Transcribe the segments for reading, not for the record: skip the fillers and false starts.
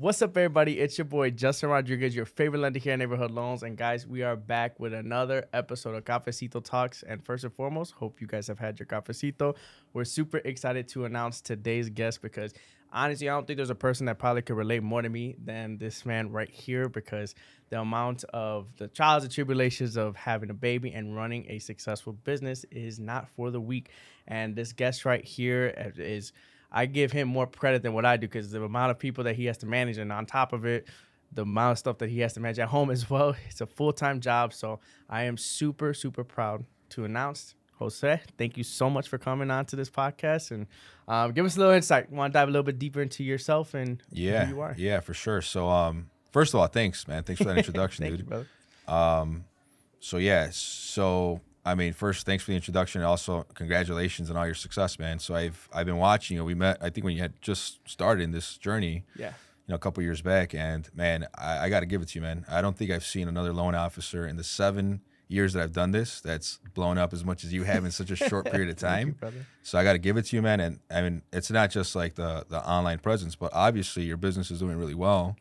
What's up, everybody? It's your boy, Justin Rodriguez, your favorite lender here at Neighborhood Loans. And guys, we are back with another episode of Cafecito Talks. And first and foremost, hope you guys have had your cafecito. We're super excited to announce today's guest because honestly, I don't think there's a person that probably could relate more to me than this man right here, because the amount of the trials and tribulations of having a baby and running a successful business is not for the weak. And this guest right here is... I give him more credit than what I do, because the amount of people that he has to manage, and on top of it, the amount of stuff that he has to manage at home as well. It's a full-time job. So I am super, super proud to announce, Jose, thank you so much for coming on to this podcast, and give us a little insight. Want to dive a little bit deeper into yourself and who you are? Yeah, for sure. So first of all, thanks, man. Thanks for that introduction, Thank dude. you, brother. I mean, first, thanks for the introduction, and also congratulations on all your success, man. So I've been watching you. We met, I think, when you had just started in this journey, a couple years back, and man, I got to give it to you, man. I don't think I've seen another loan officer in the 7 years that I've done this that's blown up as much as you have in such a short period of time. Thank you, So I got to give it to you, man. And I mean, it's not just like the online presence, but obviously your business is doing really well,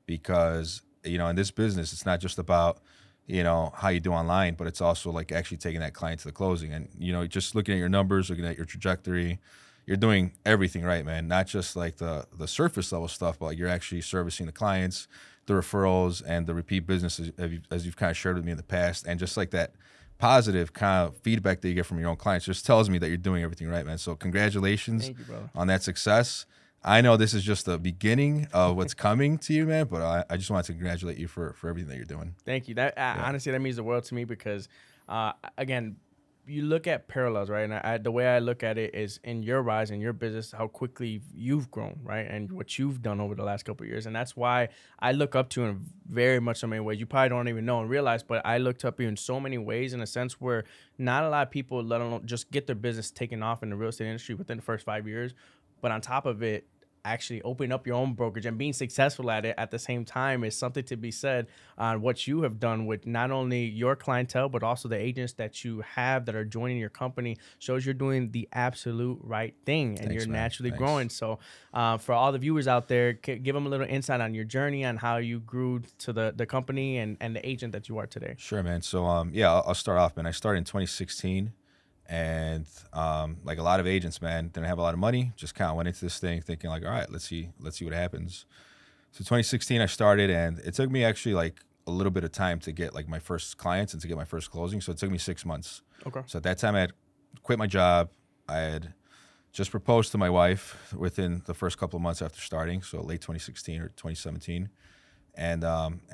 because in this business, it's not just about how you do online, but it's also like actually taking that client to the closing. And, just looking at your numbers, looking at your trajectory, you're doing everything right, man. Not just like the surface level stuff, but like you're actually servicing the clients, the referrals, and the repeat business, as you've kind of shared with me in the past. And just like that positive kind of feedback that you get from your own clients just tells me that you're doing everything right, man. So congratulations on that success. I know this is just the beginning of what's coming to you, man, but I just wanted to congratulate you for everything that you're doing. Thank you. Honestly, that means the world to me, because, again, you look at parallels, right? And the way I look at it is in your rise, in your business, how quickly you've grown, right? And what you've done over the last couple of years. And that's why I look up to you in very much so many ways. You probably don't even know and realize, but I looked up you in so many ways, in a sense where not a lot of people, let alone just get their business taken off in the real estate industry within the first 5 years. But on top of it, actually opening up your own brokerage and being successful at it at the same time is something to be said on what you have done with not only your clientele, but also the agents that you have that are joining your company. Shows you're doing the absolute right thing, and you're naturally growing. So for all the viewers out there, give them a little insight on your journey, on how you grew to the company and the agent that you are today. Sure, man. So I'll start off, man. I started in 2016. And like a lot of agents, man, didn't have a lot of money. Just kind of went into this thing thinking like, all right, let's see what happens. So 2016, I started, and it took me actually like a little bit of time to get like my first clients and to get my first closing. So it took me 6 months. Okay. So at that time, I had quit my job. I had just proposed to my wife within the first couple of months after starting. So late 2016 or 2017. And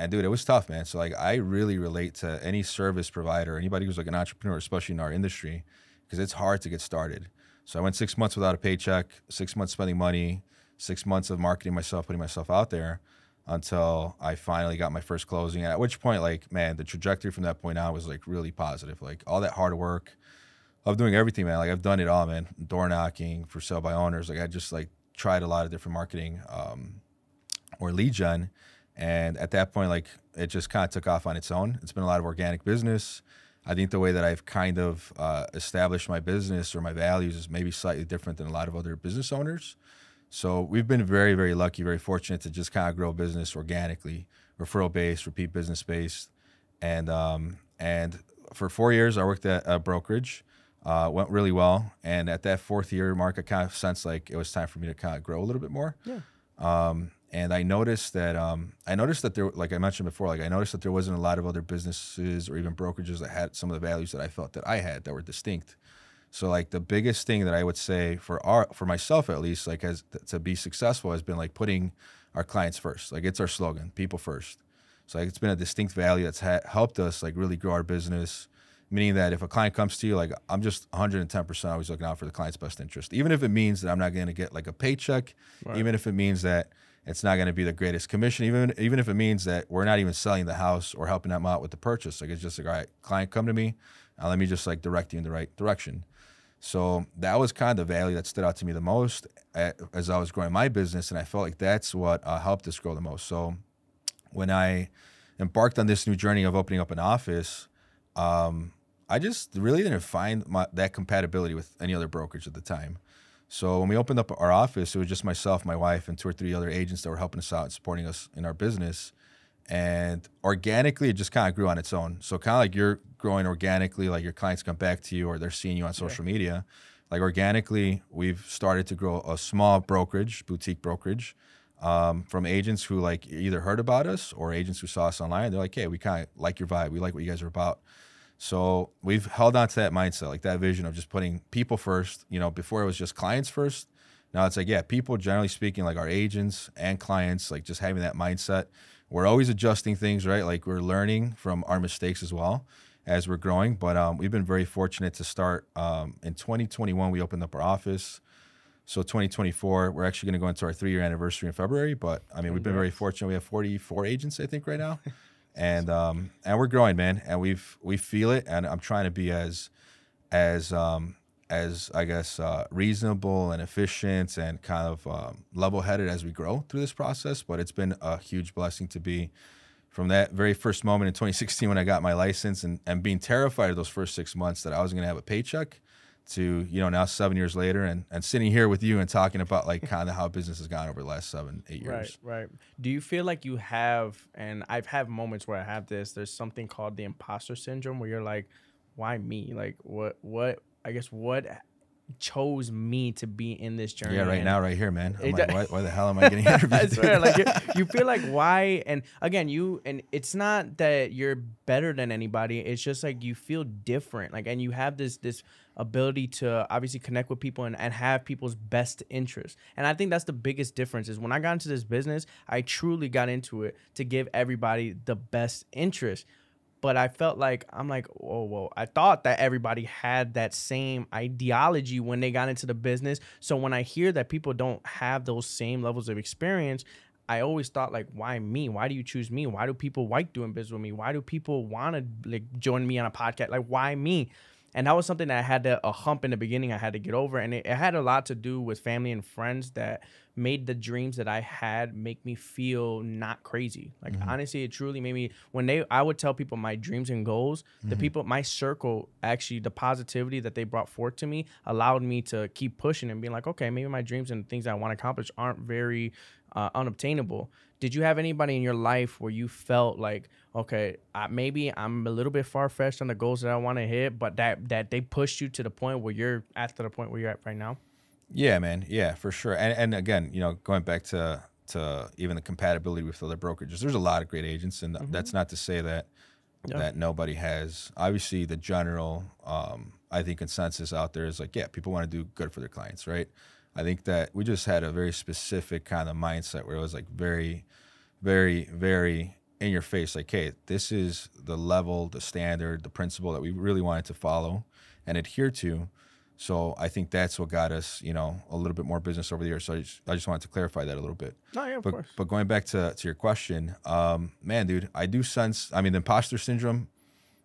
dude, it was tough, man. So like, I really relate to any service provider, anybody who's like an entrepreneur, especially in our industry, because it's hard to get started. So I went 6 months without a paycheck, 6 months spending money, 6 months of marketing myself, putting myself out there, until I finally got my first closing. And at which point, like, man, the trajectory from that point on was like really positive. Like all that hard work of doing everything, man. Like I've done it all, man. Door knocking, for sale by owners. Like I just like tried a lot of different marketing or lead gen. And at that point, like, it just kind of took off on its own. It's been a lot of organic business. I think the way that I've kind of established my business or my values is maybe slightly different than a lot of other business owners. So we've been very, very lucky, very fortunate to just kind of grow business organically, referral-based, repeat business-based. And for 4 years, I worked at a brokerage. Went really well. And at that 4th year mark, I kind of sensed like it was time for me to kind of grow a little bit more. Yeah. And I noticed that there, like I mentioned before, like I noticed that there wasn't a lot of other businesses or even brokerages that had some of the values that I felt that I had that were distinct. So like the biggest thing that I would say for myself at least, like to be successful, has been like putting our clients first. Like it's our slogan, people first. So like it's been a distinct value that's helped us like really grow our business. Meaning that if a client comes to you, like I'm just 110% always looking out for the client's best interest, even if it means that I'm not going to get like a paycheck, even if it means that it's not going to be the greatest commission, even if it means that we're not even selling the house or helping them out with the purchase. Like it's just like, all right, client, come to me, let me just like direct you in the right direction. So that was kind of the value that stood out to me the most as I was growing my business, and I felt like that's what helped us grow the most. So when I embarked on this new journey of opening up an office, I just really didn't find that compatibility with any other brokerage at the time. So when we opened up our office, it was just myself, my wife, and 2 or 3 other agents that were helping us out and supporting us in our business. And organically, it just kind of grew on its own. So kind of like you're growing organically, like your clients come back to you or they're seeing you on social media. Like organically, we've started to grow a small brokerage, boutique brokerage, from agents who like either heard about us or agents who saw us online. They're like, hey, we kind of like your vibe. We like what you guys are about. So we've held on to that mindset, like that vision of just putting people first. You know, before it was just clients first. Now it's like, yeah, people generally speaking, like our agents and clients, like just having that mindset. We're always adjusting things, right? Like we're learning from our mistakes as well as we're growing. But we've been very fortunate to start in 2021. We opened up our office. So 2024, we're actually going to go into our 3-year anniversary in February. But I mean, we've been very fortunate. We have 44 agents, I think, right now. And we're growing, man, and we feel it, and I'm trying to be as I guess reasonable and efficient and kind of level-headed as we grow through this process. But it's been a huge blessing to be from that very first moment in 2016 when I got my license and being terrified of those first 6 months that I wasn't gonna have a paycheck to, you know, now 7 years later and sitting here with you and talking about like kind of how business has gone over the last 7, 8 years. Right. Do you feel like you have, and I've had moments where I have this, there's something called the impostor syndrome where you're like, why me? Like what chose me to be in this journey? Yeah, right now, right here, man. I'm like, why the hell am I getting interviewed? I swear, like you feel like why? And again, and it's not that you're better than anybody. It's just like you feel different. Like, and you have this ability to obviously connect with people and have people's best interests. And I think that's the biggest difference is when I got into this business, I truly got into it to give everybody the best interest. But I felt like, I'm like, whoa. I thought that everybody had that same ideology when they got into the business. So when I hear that people don't have those same levels of experience, I always thought like, why me? Why do you choose me? Why do people like doing business with me? Why do people want to like join me on a podcast? Like, why me? And that was something that I had a hump in the beginning I had to get over. And it had a lot to do with family and friends that made the dreams that I had make me feel not crazy. Like, honestly, it truly made me, I would tell people my dreams and goals, the people, my circle, actually, the positivity that they brought forth to me allowed me to keep pushing and being like, okay, maybe my dreams and things I want to accomplish aren't very unobtainable. Did you have anybody in your life where you felt like, okay, maybe I'm a little bit far-fetched on the goals that I want to hit, but that they pushed you to the point where you're at the point where you're at right now? Yeah, man. Yeah, for sure. And again, you know, going back to even the compatibility with other brokerages, there's a lot of great agents, and that's not to say that that nobody has. Obviously, the general, I think, consensus out there is like, yeah, people want to do good for their clients, right? I think that we just had a very specific kind of mindset where it was like very, very, very in your face, like, hey, this is the level, the standard, the principle that we really wanted to follow and adhere to. So I think that's what got us, you know, a little bit more business over the years. So I just wanted to clarify that a little bit. Oh, yeah, of course. But going back to your question, man, dude, I do sense, I mean, the imposter syndrome,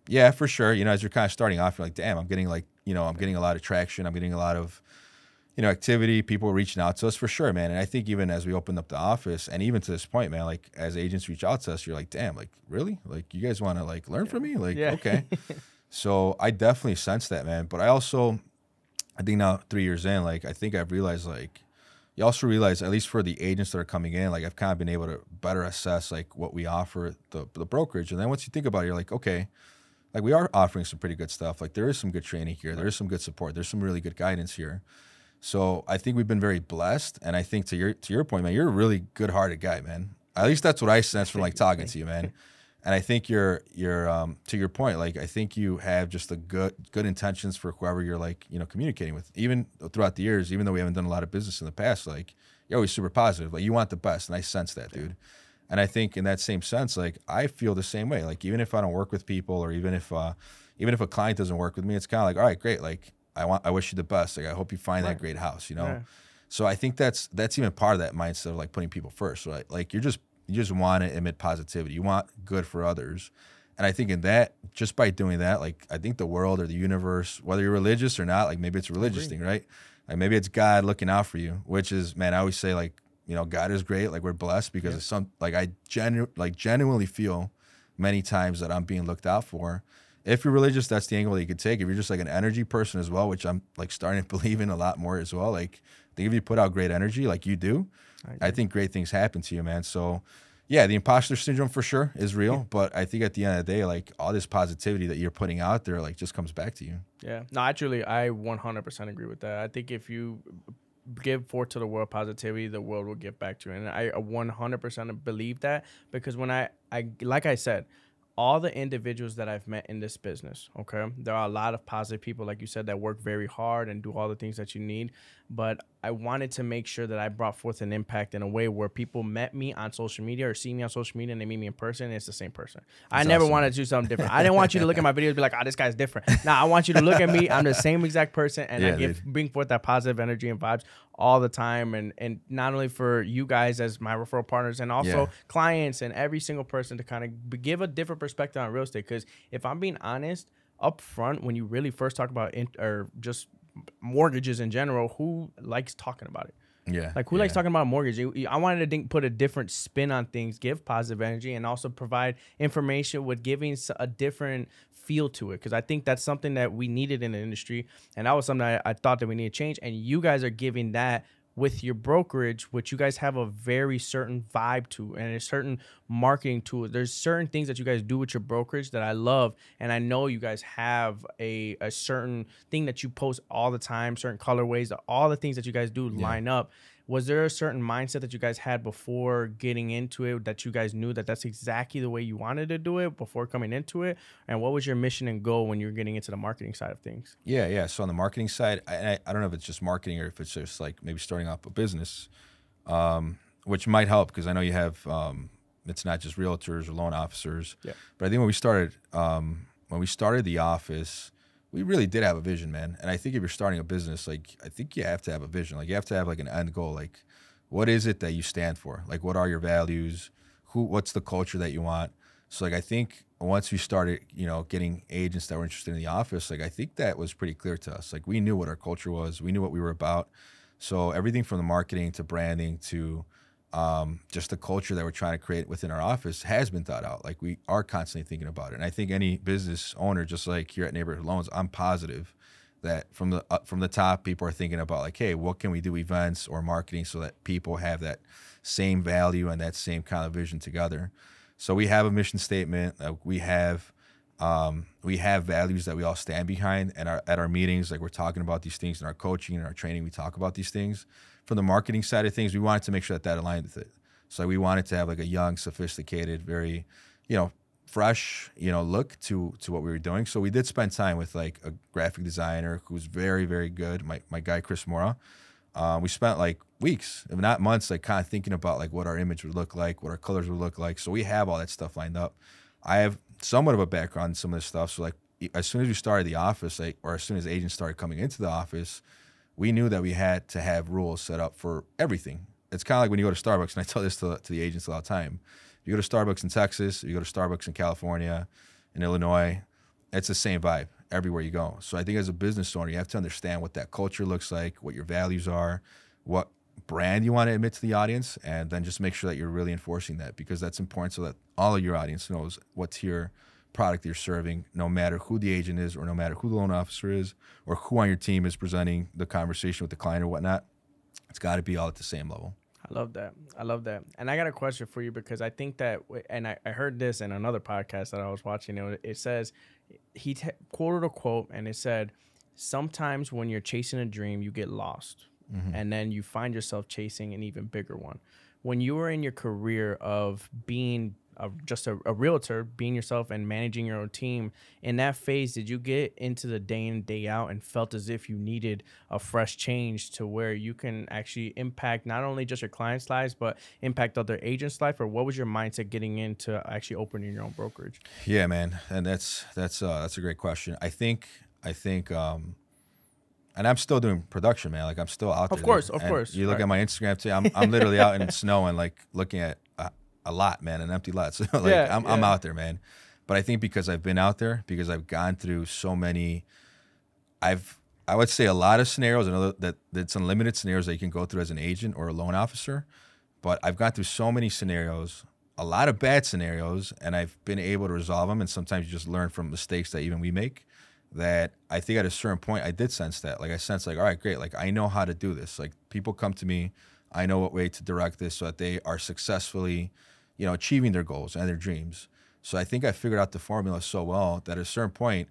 yeah, for sure. You know, as you're kind of starting off, you're like, damn, I'm getting like, you know, I'm getting a lot of traction. I'm getting a lot of, you know, activity, people reaching out to us for sure, man. And I think even as we opened up the office and even to this point, man, like as agents reach out to us, you're like, damn, like really? Like you guys want to like learn from me? Like, okay. So I definitely sense that, man. But I think now 3 years in, like, I think I've realized, like, you also realize, at least for the agents that are coming in, like, I've kind of been able to better assess, like, what we offer the brokerage. And then once you think about it, you're like, okay, like, we are offering some pretty good stuff. Like, there is some good training here. There is some good support. There's some really good guidance here. So I think we've been very blessed. And I think to your point, man, you're a really good-hearted guy, man. At least that's what I sense from, like, talking to you, man. And I think you're to your point, like I think you have just the good intentions for whoever you're like, you know, communicating with. Even throughout the years, even though we haven't done a lot of business in the past, like you're always super positive. Like you want the best, and I sense that, dude. And I think in that same sense, like I feel the same way. Like even if I don't work with people, or even if a client doesn't work with me, it's kind of like, all right, great. Like I wish you the best. Like I hope you find that great house, you know. Yeah. So I think that's even part of that mindset of like putting people first, right? Like you just want to emit positivity. You want good for others. And I think in that, just by doing that, like I think the world or the universe, whether you're religious or not, like maybe it's a religious thing, right? Like maybe it's God looking out for you, which is, man, I always say like, you know, God is great. Like we're blessed because it's like I genuinely feel many times that I'm being looked out for. If you're religious, that's the angle that you could take. If you're just like an energy person as well, which I'm like starting to believe in a lot more as well, like I think if you put out great energy like you do, I think great things happen to you, man. So yeah, the imposter syndrome for sure is real, but I think at the end of the day, like all this positivity that you're putting out there, like just comes back to you. Yeah. No, actually, I 100% agree with that. I think if you give forth to the world positivity, the world will give back to you. And I 100% believe that, because when I like I said, all the individuals that I've met in this business, okay, there are a lot of positive people, like you said, that work very hard and do all the things that you need. But I wanted to make sure that I brought forth an impact in a way where people met me on social media or see me on social media and they meet me in person and it's the same person. I never wanted to do something different. I didn't want you to look at my videos and be like, oh, this guy's different. Nah, I want you to look at me. I'm the same exact person, and I bring forth that positive energy and vibes all the time. And not only for you guys as my referral partners, and also clients and every single person, to kind of give a different perspective on real estate. Because if I'm being honest, up front, when you really first talk about or just mortgages in general, who likes talking about it? Yeah. Like, who likes talking about mortgage? I wanted to put a different spin on things, give positive energy, and also provide information with giving a different feel to it. Because I think that's something that we needed in the industry. And that was something I thought that we need to change. And you guys are giving that with your brokerage, which you guys have a very certain vibe to and a certain marketing tool. There's certain things that you guys do with your brokerage that I love. And I know you guys have a certain thing that you post all the time, certain colorways, all the things that you guys do line up. Was there a certain mindset that you guys had before getting into it, that you guys knew that that's exactly the way you wanted to do it before coming into it? And what was your mission and goal when you were getting into the marketing side of things? Yeah. So on the marketing side, I don't know if it's just marketing or if it's just like maybe starting up a business, which might help, because I know you have, it's not just realtors or loan officers. Yeah. But I think when we started the office, we really did have a vision, man. And I think if you're starting a business, like, I think you have to have a vision. Like, you have to have like an end goal. Like, what is it that you stand for? Like, what are your values? What's the culture that you want? So like, I think once we started, getting agents that were interested in the office, like, I think that was pretty clear to us. Like, we knew what our culture was. We knew what we were about. So everything from the marketing to branding to just the culture that we're trying to create within our office has been thought out. Like, we are constantly thinking about it. And I think any business owner, just like here at Neighborhood Loans, I'm positive that from the top, people are thinking about like, hey, what can we do, events or marketing, so that people have that same value and that same kind of vision together. So we have a mission statement. We have values that we all stand behind, and at our meetings, like, we're talking about these things. In our coaching and our training, we talk about these things. From the marketing side of things, we wanted to make sure that aligned with it. So we wanted to have like a young, sophisticated, very, fresh, look to what we were doing. So we did spend time with like a graphic designer who's very, very good. My guy, Chris Mora. We spent like weeks, if not months, like kind of thinking about like what our image would look like, what our colors would look like. So we have all that stuff lined up. I have somewhat of a background in some of this stuff. So like, as soon as we started the office, or as soon as agents started coming into the office, we knew that we had to have rules set up for everything. It's kind of like when you go to Starbucks, and I tell this to the agents a lot of time. If you go to Starbucks in Texas, if you go to Starbucks in California, in Illinois, it's the same vibe everywhere you go. So I think as a business owner, you have to understand what that culture looks like, what your values are, what brand you want to admit to the audience, and then just make sure that you're really enforcing that, because that's important, so that all of your audience knows what tier product you're serving, no matter who the agent is, or no matter who the loan officer is, or who on your team is presenting the conversation with the client or whatnot. It's got to be all at the same level. I love that. I love that. And I got a question for you, because I think that, and I heard this in another podcast that I was watching. It says, he quoted a quote, and it said, sometimes when you're chasing a dream, you get lost. And then you find yourself chasing an even bigger one. When you were in your career of being just a realtor, being yourself and managing your own team, in that phase, did you get into the day in, day out and felt as if you needed a fresh change to where you can actually impact not only just your clients' lives, but impact other agents' life? Or what was your mindset getting into actually opening your own brokerage? Yeah, man. And that's a great question. I think, and I'm still doing production, man. Like, I'm still out there. Of course. You look at my Instagram today, I'm literally out in the snow and like looking at a lot, man, an empty lot. So like, I'm out there, man. But I think because I've been out there, because I've gone through so many, I would say a lot of scenarios. I know that it's unlimited scenarios that you can go through as an agent or a loan officer, but I've gone through so many scenarios a lot of bad scenarios, and I've been able to resolve them. And sometimes you just learn from mistakes that even we make. That I think at a certain point I did sense that. Like I sensed like, all right, great. Like I know how to do this. Like people come to me, I know what way to direct this so that they are successfully, achieving their goals and their dreams. So I think I figured out the formula so well that at a certain point,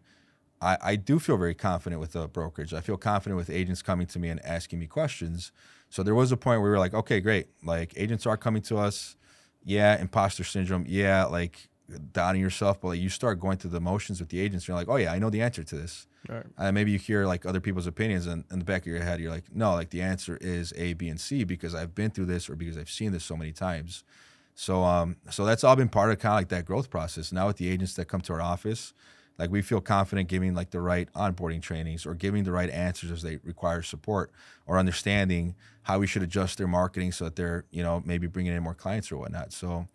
I do feel very confident with the brokerage. I feel confident with agents coming to me and asking me questions. So there was a point where we were like, okay, great. Like agents are coming to us. Yeah, imposter syndrome. Yeah, like doubting yourself, but like you start going through the motions with the agents. You're like, oh yeah, I know the answer to this. Right. Maybe you hear like other people's opinions, and in the back of your head, you're like, no, like the answer is A, B, and C because I've been through this or because I've seen this so many times. So that's all been part of kind of like that growth process. Now with the agents that come to our office, like we feel confident giving like the right onboarding trainings or giving the right answers as they require support or understanding how we should adjust their marketing so that they're, maybe bringing in more clients or whatnot. So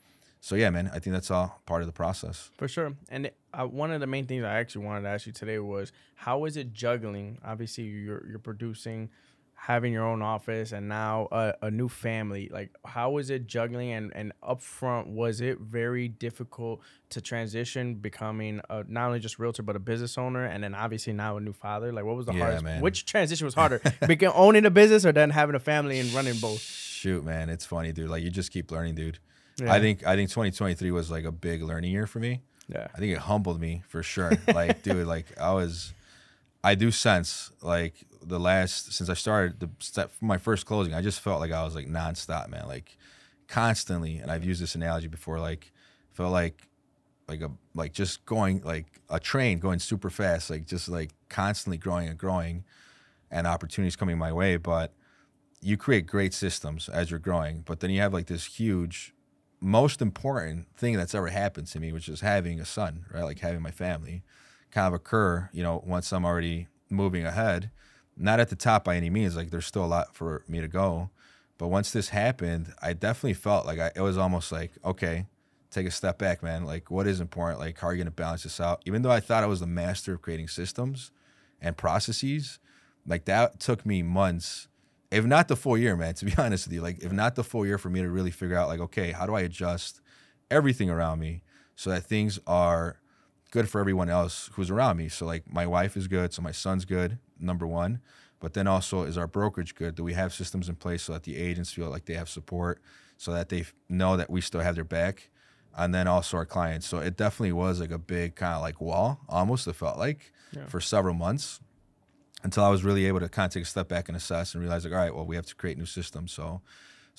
yeah, man, I think that's all part of the process. For sure. And one of the main things I actually wanted to ask you today was, how is it juggling? Obviously, you're producing, having your own office, and now a new family. Like, how is it juggling? And up front, was it very difficult to transition, becoming not only just realtor, but a business owner, and then obviously now a new father? Like, what was the hardest? Man. Which transition was harder? Owning a business or then having a family and running both? Shoot, man, it's funny, dude. Like, you just keep learning, dude. Yeah. I think 2023 was like a big learning year for me. Yeah. I think it humbled me for sure. Like, dude, like I do sense like since I started my first closing, I just felt like I was like nonstop, man, like constantly. And I've used this analogy before, like felt like just going like a train going super fast, like just like constantly growing and opportunities coming my way. But you create great systems as you're growing, but then you have like this huge, most important thing that's ever happened to me, which is having a son, right? Like having my family kind of occur, once I'm already moving ahead, not at the top by any means, like there's still a lot for me to go. But once this happened, I definitely felt like it was almost like, okay, take a step back, man. Like what is important? Like how are you going to balance this out? Even though I thought I was the master of creating systems and processes, like that took me months, if not the full year, man, to be honest with you, like if not the full year for me to really figure out like, okay, how do I adjust everything around me so that things are good for everyone else who's around me? So like my wife is good. So my son's good, number one, but then also is our brokerage good? Do we have systems in place so that the agents feel like they have support so that they know that we still have their back? And then also our clients. So it definitely was like a big kind of like wall, almost it felt like for several months, until I was really able to kind of take a step back and assess and realize like, all right, well, we have to create new systems. So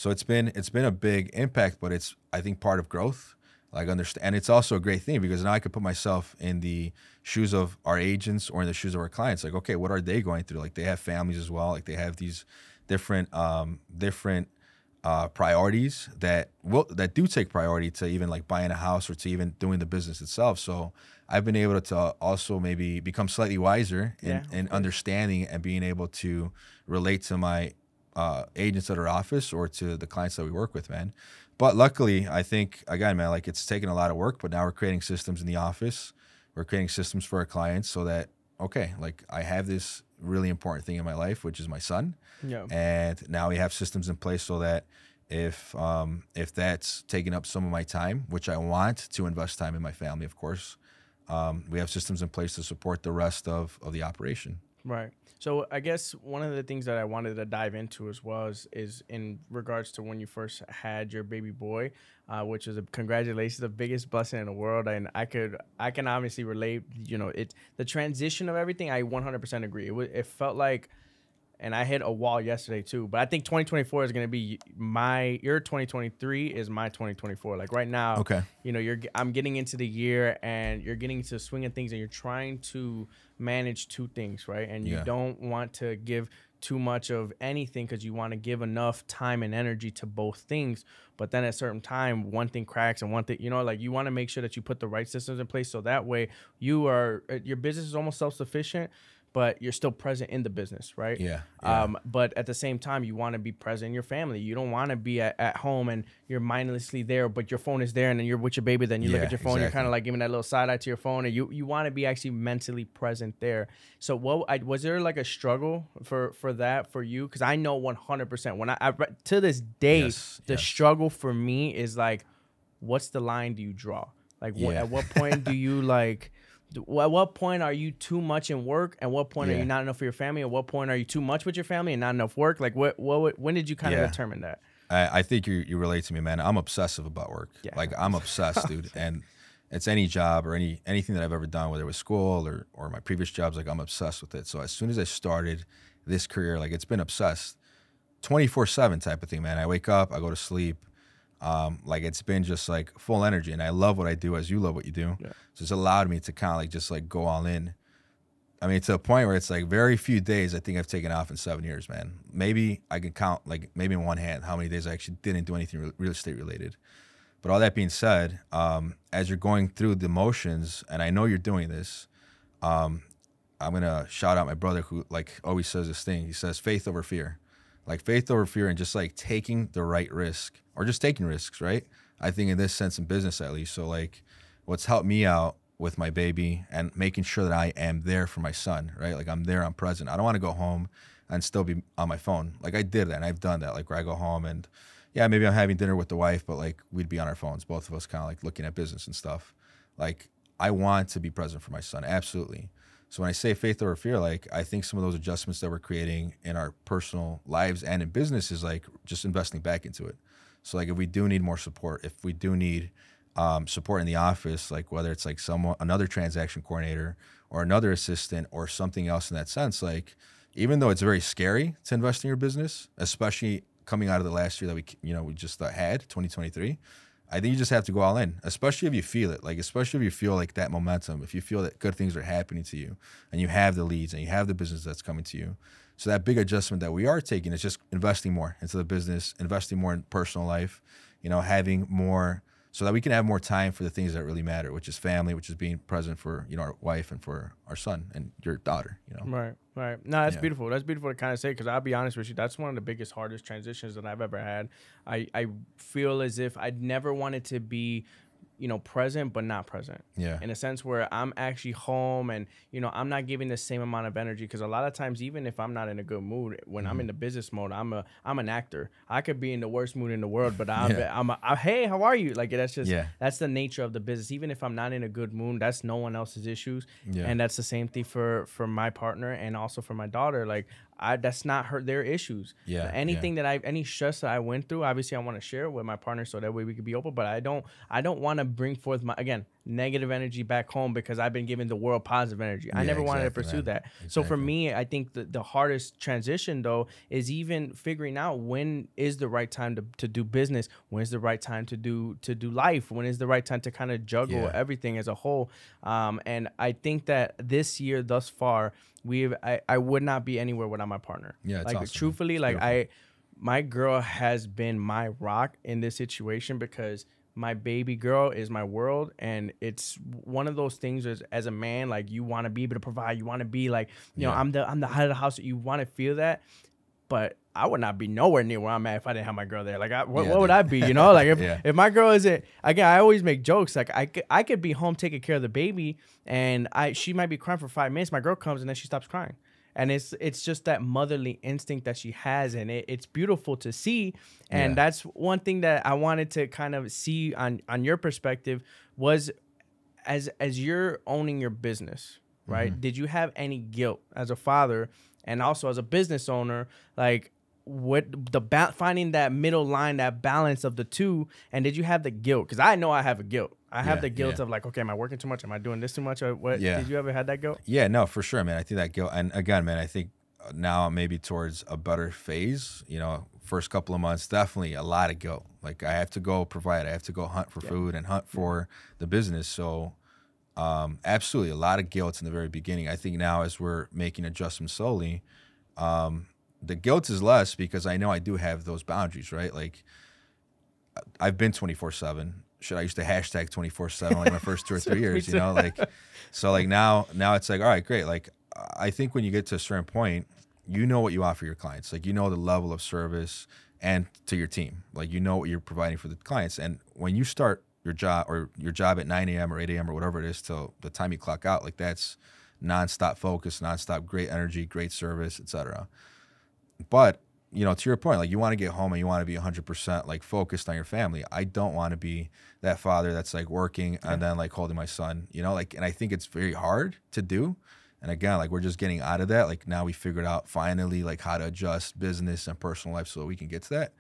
it's been a big impact, but it's, I think, part of growth. Like understand, and it's also a great thing because now I could put myself in the shoes of our agents or in the shoes of our clients. Like, okay, what are they going through? Like they have families as well. Like they have these different priorities that do take priority to even like buying a house or to even doing the business itself. So I've been able to also maybe become slightly wiser in understanding and being able to relate to my agents at our office or to the clients that we work with, man. But luckily, I think, again, man, like it's taken a lot of work, but now we're creating systems in the office. We're creating systems for our clients so that, okay, like I have this really important thing in my life, which is my son. Yeah. And now we have systems in place so that if that's taking up some of my time, which I want to invest time in my family, of course, we have systems in place to support the rest of the operation. Right. So I guess one of the things that I wanted to dive into as well is in regards to when you first had your baby boy, which is congratulations, the biggest blessing in the world. And I can obviously relate, the transition of everything. I 100% agree. It felt like, and I hit a wall yesterday too, but I think 2024 is going to be your 2023 is my 2024. Like right now, okay, I'm getting into the year and you're getting to swing of things and you're trying to manage two things, right? And you don't want to give too much of anything because you want to give enough time and energy to both things. But then at a certain time, one thing cracks and one thing, like you want to make sure that you put the right systems in place so that way your business is almost self-sufficient, but you're still present in the business, right? Yeah. But at the same time, you want to be present in your family. You don't want to be at home and you're mindlessly there, but your phone is there and then you're with your baby. Then you look at your phone, you're kind of like giving that little side eye to your phone, and you want to be actually mentally present there. So was there like a struggle for that for you? Because I know 100% when I to this day, the struggle for me is like, what's the line do you draw? Like, Yeah. at what point do you like? At what point are you too much in work? At what point are you not enough for your family? At what point are you too much with your family and not enough work? Like, when did you kind of determine that? I think you relate to me, man. I'm obsessive about work. Yeah. Like, I'm obsessed, dude. And it's any job or anything that I've ever done, whether it was school or my previous jobs, like, I'm obsessed with it. So as soon as I started this career, like, it's been obsessed 24/7 type of thing, man. I wake up, I go to sleep. Like, it's been just like full energy, and I love what I do as you love what you do. Yeah. So it's allowed me to kind of like just like go all in. I mean, to a point where it's like very few days I think I've taken off in 7 years, man. Maybe I can count, like, maybe in one hand how many days I actually didn't do anything real estate related. But all that being said, as you're going through the motions, and I know you're doing this, I'm gonna shout out my brother who like always says this thing. He says faith over fear. Like, faith over fear, and just like taking the right risk, or just taking risks, right? I think in this sense, in business at least. So like, what's helped me out with my baby and making sure that I am there for my son, right? Like, I'm there, I'm present. I don't want to go home and still be on my phone. Like, I did that, and I've done that. Like, where I go home and yeah, maybe I'm having dinner with the wife, but like, we'd be on our phones, both of us, kind of like looking at business and stuff. Like, I want to be present for my son, absolutely. So when I say faith over fear, like, I think some of those adjustments that we're creating in our personal lives and in business is like just investing back into it. So like, if we do need more support, if we do need support in the office, like whether it's like another transaction coordinator or another assistant or something else in that sense, like, even though it's very scary to invest in your business, especially coming out of the last year that we just had 2023. I think you just have to go all in, especially if you feel it. Like, especially if you feel like that momentum, if you feel that good things are happening to you and you have the leads and you have the business that's coming to you. So that big adjustment that we are taking is just investing more into the business, investing more in personal life, having more so that we can have more time for the things that really matter, which is family, which is being present for, our wife and for our son and your daughter, Right. No, that's beautiful. That's beautiful to kind of say, because I'll be honest with you, that's one of the biggest, hardest transitions that I've ever had. I feel as if I'd never wanted to be, present, but not present. Yeah. In a sense where I'm actually home and, I'm not giving the same amount of energy. Because a lot of times, even if I'm not in a good mood, when I'm in the business mode, I'm an actor. I could be in the worst mood in the world, but hey, how are you? Like, that's just, that's the nature of the business. Even if I'm not in a good mood, that's no one else's issues. Yeah. And that's the same thing for my partner and also for my daughter. Like, that's not their issues. Yeah. Anything any stress that I went through, obviously I want to share it with my partner so that way we could be open. But I don't want to bring forth negative energy back home because I've been given the world positive energy. I never wanted to pursue that. Exactly. So for me, I think the hardest transition though is even figuring out when is the right time to do business, when is the right time to do life, when is the right time to kind of juggle everything as a whole. And I think that this year thus far, I would not be anywhere without my partner. Yeah, like awesome. Truthfully, like my girl has been my rock in this situation because my baby girl is my world, and it's one of those things as a man, like, you want to be able to provide, you want to be like, you know, I'm the head of the house, you want to feel that, but I would not be nowhere near where I'm at if I didn't have my girl there. Like, what would I be, Like, if my girl isn't, again, I always make jokes, like, I could be home taking care of the baby, and she might be crying for 5 minutes, my girl comes, and then she stops crying. And it's just that motherly instinct that she has, and it's beautiful to see. And that's one thing that I wanted to kind of see on your perspective was as you're owning your business, right? Mm-hmm. Did you have any guilt as a father and also as a business owner, like what finding that middle line, that balance of the two? And did you have the guilt? Because I know I have a guilt. I have the guilt of like, okay, am I working too much? Am I doing this too much? Or what? Did you ever have that guilt? Yeah, no, for sure, man. I think that guilt, and again, man, I think now I'm maybe towards a better phase. First couple of months, definitely a lot of guilt. Like, I have to go provide, I have to go hunt for food and hunt for the business. So absolutely a lot of guilt in the very beginning. I think now as we're making adjustments slowly, the guilt is less because I know I do have those boundaries, right? Like, I've been 24/7. I used to hashtag 24/7 like my first 2 or 3 years, like, so like now it's like, all right, great. Like, I think when you get to a certain point, what you offer your clients, like, the level of service and to your team, like, what you're providing for the clients. And when you start your job at 9 a.m. or 8 a.m. or whatever it is till the time you clock out, like, that's nonstop focus, nonstop great energy, great service, etc. But you know, to your point, like you want to get home and you want to be 100% like focused on your family. I don't want to be that father that's like working and then like holding my son, you know, like, and I think it's very hard to do. And again, like we're just getting out of that. Like now we figured out finally like how to adjust business and personal life so that we can get to that.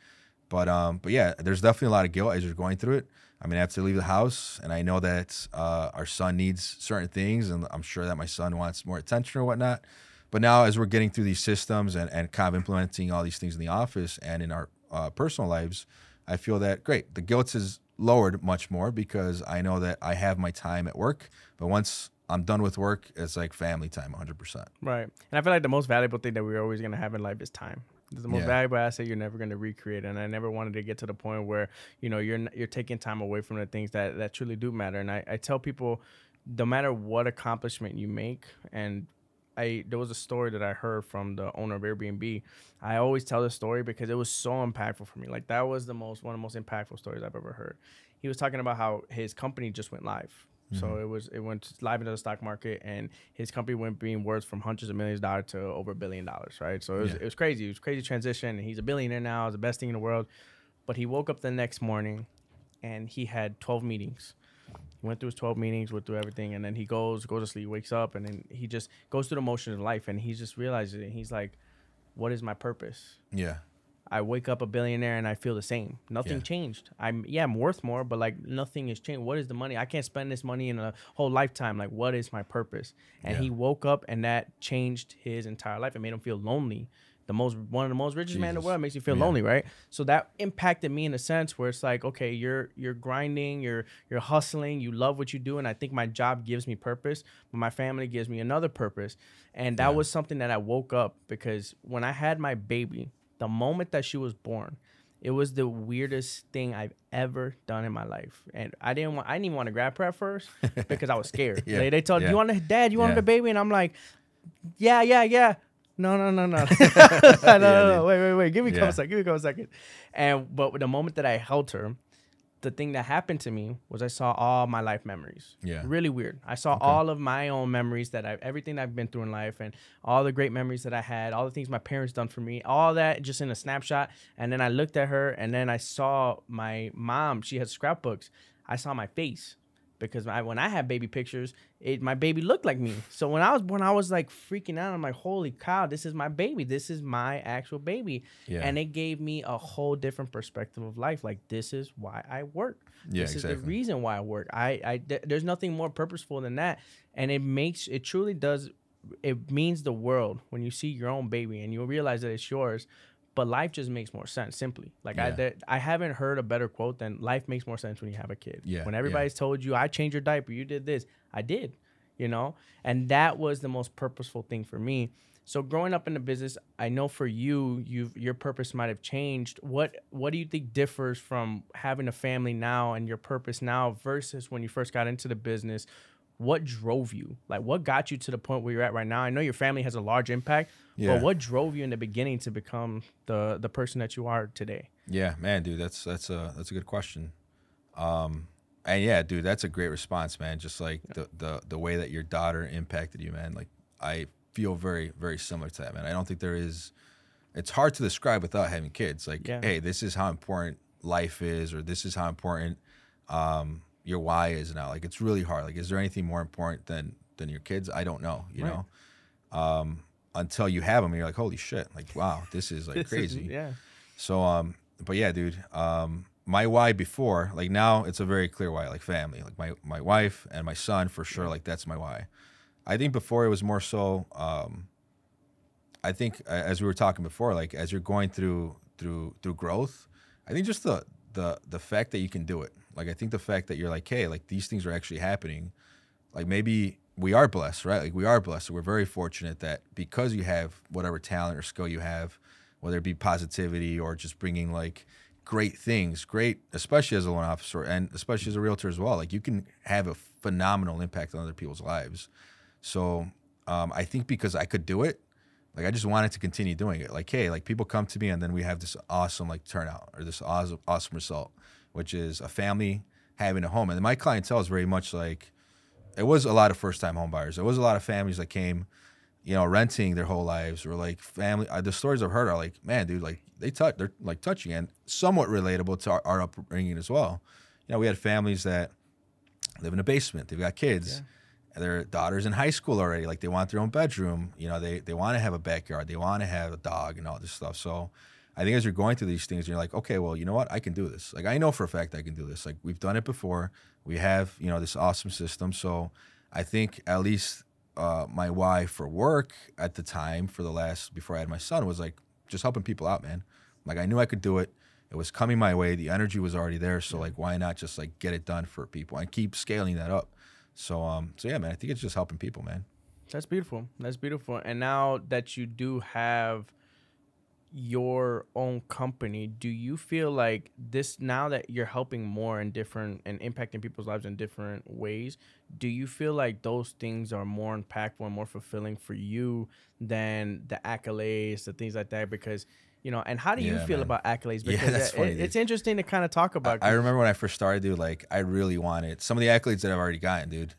But yeah, there's definitely a lot of guilt as you're going through it. I mean, I have to leave the house, and I know that our son needs certain things, and I'm sure that my son wants more attention or whatnot. But now as we're getting through these systems and kind of implementing all these things in the office and in our personal lives, I feel that, great, the guilt is lowered much more because I know that I have my time at work. But once I'm done with work, it's like family time 100%. Right. And I feel like the most valuable thing that we're always going to have in life is time. It's the most valuable asset you're never going to recreate. And I never wanted to get to the point where, you know, you're taking time away from the things that truly do matter. And I tell people, no matter what accomplishment you make, and there was a story that I heard from the owner of Airbnb. I always tell this story because it was so impactful for me. Like that was one of the most impactful stories I've ever heard. He was talking about how his company just went live. So it went live into the stock market, and his company went being worth from hundreds of millions of dollars to over $1 billion, right? So it was crazy. It was a crazy transition, and he's a billionaire now. It's the best thing in the world. But he woke up the next morning, and he had 12 meetings. He went through his 12 meetings, went through everything, and then he goes to sleep, wakes up, and then he just goes through the motions of life, and he just realizes it. And he's like, what is my purpose? Yeah. I wake up a billionaire and I feel the same. Nothing changed. I'm worth more, but like nothing has changed. What is the money? I can't spend this money in a whole lifetime. Like, what is my purpose? And he woke up, and that changed his entire life. It made him feel lonely. One of the most richest man in the world makes you feel lonely, right? So that impacted me in a sense where it's like, okay, you're grinding, you're hustling, you love what you do, and I think my job gives me purpose, but my family gives me another purpose. And that was something that I woke up, because when I had my baby, the moment that she was born, it was the weirdest thing I've ever done in my life. And I didn't even want to grab her at first because I was scared. They told, you want a dad? You want a baby? And I'm like, yeah. No. No. Wait. Give me a couple seconds. But the moment that I held her, the thing that happened to me was I saw all my life memories. Yeah. Really weird. I saw all of my own memories everything I've been through in life, and all the great memories that I had, all the things my parents done for me, all that just in a snapshot. And then I looked at her, and then I saw my mom. She had scrapbooks. I saw my face. Because when I had baby pictures, my baby looked like me. So when I was born, I was like freaking out. I'm like, holy cow, this is my baby. This is my actual baby. Yeah. And it gave me a whole different perspective of life. Like, this is why I work. Yeah, this is the reason why I work. There's nothing more purposeful than that. And it truly does. It means the world when you see your own baby and you realize that it's yours. But life just makes more sense, simply. Like, I haven't heard a better quote than life makes more sense when you have a kid. Yeah, when everybody's told you, I changed your diaper, you did this. I did, you know? And that was the most purposeful thing for me. So growing up in the business, I know for you, your purpose might have changed. What do you think differs from having a family now and your purpose now versus when you first got into the business? What drove you? Like, what got you to the point where you're at right now? I know your family has a large impact, but what drove you in the beginning to become the person that you are today? Yeah, man, dude, that's a good question. And yeah, dude, that's a great response, man. Just like the way that your daughter impacted you, man. Like, I feel very, very similar to that, man. I don't think it's hard to describe without having kids. Like, hey, this is how important life is, or this is how important your why is now. Like, it's really hard. Like, is there anything more important than your kids? I don't know, you know, until you have them and you're like, holy shit, like, wow, this is like crazy. So, but yeah, dude, my why before, like, now it's a very clear why, like family, like my wife and my son for sure. Like, that's my why. I think before it was more so, I think as we were talking before, like, as you're going through growth, I think just the fact that you can do it. Like, I think the fact that you're like, hey, like, these things are actually happening. Like, maybe we are blessed, right? Like, we are blessed. So we're very fortunate that because you have whatever talent or skill you have, whether it be positivity or just bringing like great things, especially as a loan officer and especially as a realtor as well. Like, you can have a phenomenal impact on other people's lives. So I think because I could do it, like, I just wanted to continue doing it. Like, hey, like, people come to me and then we have this awesome like turnout or this awesome result, which is a family having a home. And my clientele is very much like, it was a lot of first-time home buyers. There was a lot of families that came you know, renting their whole lives, or like family. The stories I've heard are like, man, dude, like they're like touching and somewhat relatable to our upbringing as well. You know, we had families that live in a basement. They've got kids. Yeah. Their daughter's in high school already. Like they want their own bedroom. You know, they want to have a backyard. They want to have a dog and all this stuff. So I think as you're going through these things, you're like, okay, well, you know what? I can do this. Like I know for a fact I can do this. Like we've done it before. We have, you know, this awesome system. So I think at least my why for work at the time before I had my son was like just helping people out, man. Like I knew I could do it. It was coming my way. The energy was already there. So like, why not just like get it done for people and keep scaling that up? So yeah, man, I think it's just helping people, man. That's beautiful. That's beautiful. And now that you do have your own company, do you feel like this, now that you're helping more in different and impacting people's lives in different ways, do you feel like those things are more impactful and more fulfilling for you than the accolades, the things like that? Because, you know, and how do you feel about accolades? Because that's funny, it's interesting to kind of talk about. I remember when I first started, dude, like I really wanted some of the accolades that I've already gotten, dude.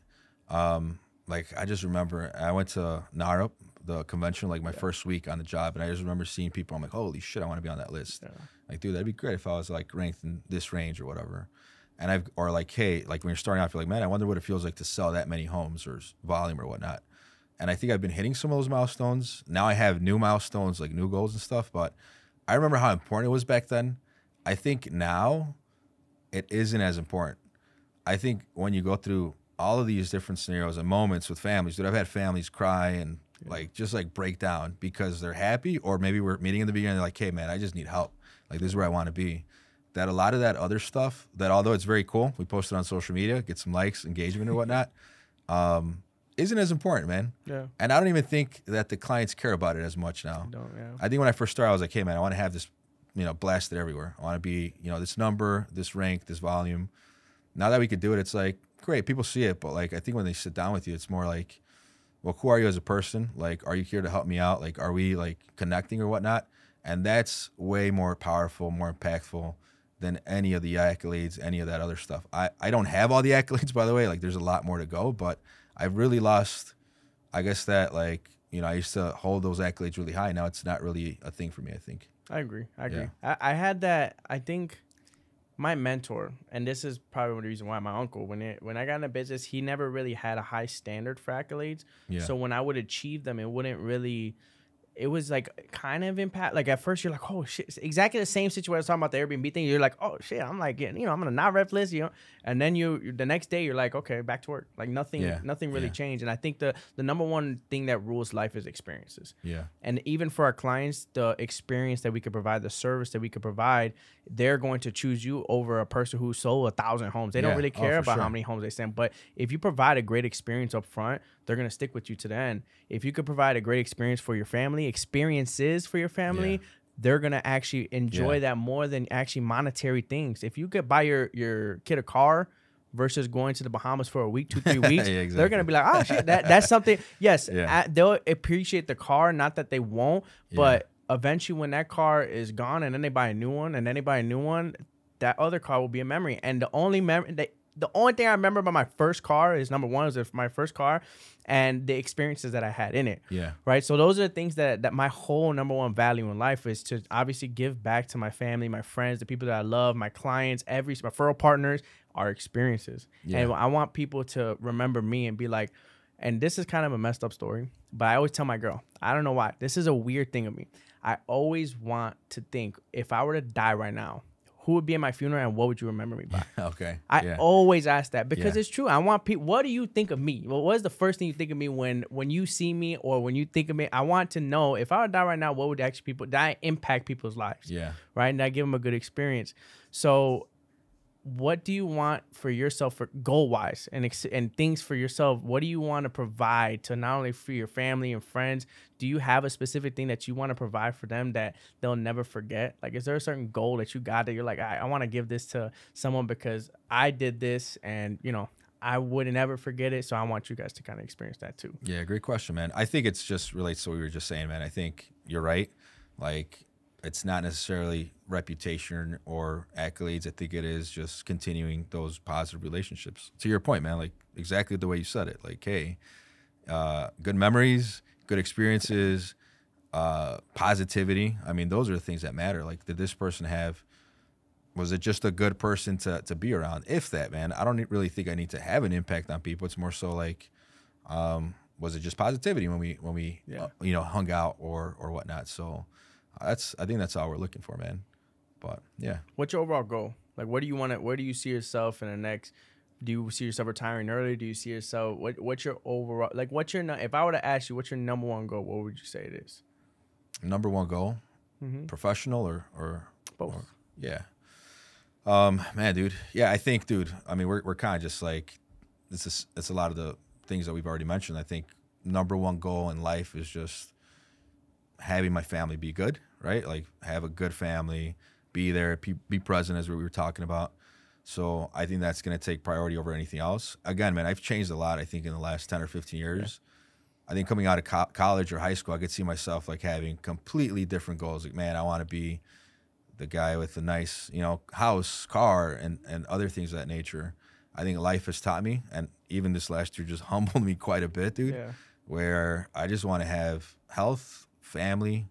Like I just remember I went to NARUP, the convention, like my first week on the job, and I just remember seeing people. I'm like, holy shit, I want to be on that list. Like, dude, that'd be great if I was like ranked in this range or whatever. And or like, hey, like when you're starting off, you're like, man, I wonder what it feels like to sell that many homes or volume or whatnot. And I think I've been hitting some of those milestones. Now I have new milestones, like new goals and stuff. But I remember how important it was back then. I think now it isn't as important. I think when you go through all of these different scenarios and moments with families, dude, I've had families cry and like just like break down because they're happy, or maybe we're meeting in the beginning, they're like, hey man, I just need help. Like this is where I want to be. That a lot of that other stuff, that although it's very cool, we post it on social media, get some likes, engagement or whatnot, isn't as important, man. Yeah. And I don't even think that the clients care about it as much now. I think when I first started, I was like, hey man, I want to have this, you know, blasted everywhere. I want to be, you know, this number, this rank, this volume. Now that we could do it, it's like, great, people see it, but like I think when they sit down with you, it's more like, well, who are you as a person? Like, are you here to help me out? Like, are we like connecting or whatnot? And that's way more powerful, more impactful than any of the accolades, any of that other stuff. I don't have all the accolades, by the way. Like, there's a lot more to go, but I've really lost, I guess that like, you know, I used to hold those accolades really high. Now it's not really a thing for me, I think. I agree. I had that, I think, my mentor, and this is probably the reason why, my uncle, when I got into business, he never really had a high standard for accolades. So when I would achieve them, it wouldn't really, it was like kind of impact. Like at first you're like, oh shit, it's exactly the same situation I was talking about the Airbnb thing. You're like, oh shit, I'm like getting, you know, I'm on a non-ref list, you know, and then the next day you're like, okay, back to work. Like nothing really changed. And I think the number one thing that rules life is experiences. And even for our clients, the experience that we could provide, the service that we could provide, they're going to choose you over a person who sold 1,000 homes. They don't really care about how many homes they send. But if you provide a great experience up front, they're going to stick with you to the end. If you could provide a great experience for your family, experiences for your family, they're going to actually enjoy that more than actually monetary things. If you could buy your kid a car versus going to the Bahamas for a week, 2-3 weeks, they're going to be like, oh shit, that's something. Yes, they'll appreciate the car, not that they won't, but eventually when that car is gone and then they buy a new one and then they buy a new one, that other car will be a memory. And the only thing I remember about my first car is, number one, was my first car and the experiences that I had in it. Right. So those are the things that my whole number one value in life is to obviously give back to my family, my friends, the people that I love, my clients, my referral partners, our experiences. And I want people to remember me and be like, and this is kind of a messed up story, but I always tell my girl, I don't know why, this is a weird thing of me. I always want to think, if I were to die right now, who would be at my funeral and what would you remember me by? I always ask that because it's true. I want people, what do you think of me? Well, what is the first thing you think of me when you see me or when you think of me? I want to know, if I were to die right now, what would actually did I impact people's lives? Right? And I give them a good experience. So what do you want for yourself, for goal-wise and things for yourself? What do you want to provide to not only for your family and friends? Do you have a specific thing that you want to provide for them that they'll never forget? Like, is there a certain goal that you got that you're like, I want to give this to someone because I did this and, you know, I would never forget it. So I want you guys to kind of experience that too. Yeah, great question, man. I think it's just relates to what we were just saying, man. I think you're right. Like, it's not necessarily reputation or accolades. I think it is just continuing those positive relationships. To your point, man, like exactly the way you said it. Like, hey, good memories, good experiences, positivity. I mean, those are the things that matter. Like, did this person have, was it just a good person to be around? If that, man, I don't really think I need to have an impact on people. It's more so like, was it just positivity when we you know, hung out or whatnot? So I think that's all we're looking for, man. But yeah. What's your overall goal? Like, what do you want to? Where do you see yourself in the next? Do you see yourself retiring early? Do you see yourself? What's your overall? Like, what's your? If I were to ask you, what's your number one goal? What would you say it is? Number one goal, professional or both? Or, yeah. Man, dude. Yeah, I think, dude. I mean, we're kind of just like, it's a lot of the things that we've already mentioned. I think number one goal in life is just having my family be good, right? Like, have a good family, be there, be present, as we were talking about. So I think that's going to take priority over anything else. Again, man, I've changed a lot, I think, in the last 10 or 15 years. Yeah. I think coming out of college or high school, I could see myself like having completely different goals. Like, man, I want to be the guy with a nice, you know, house, car, and other things of that nature. I think life has taught me, and even this last year just humbled me quite a bit, dude, where I just want to have health, family,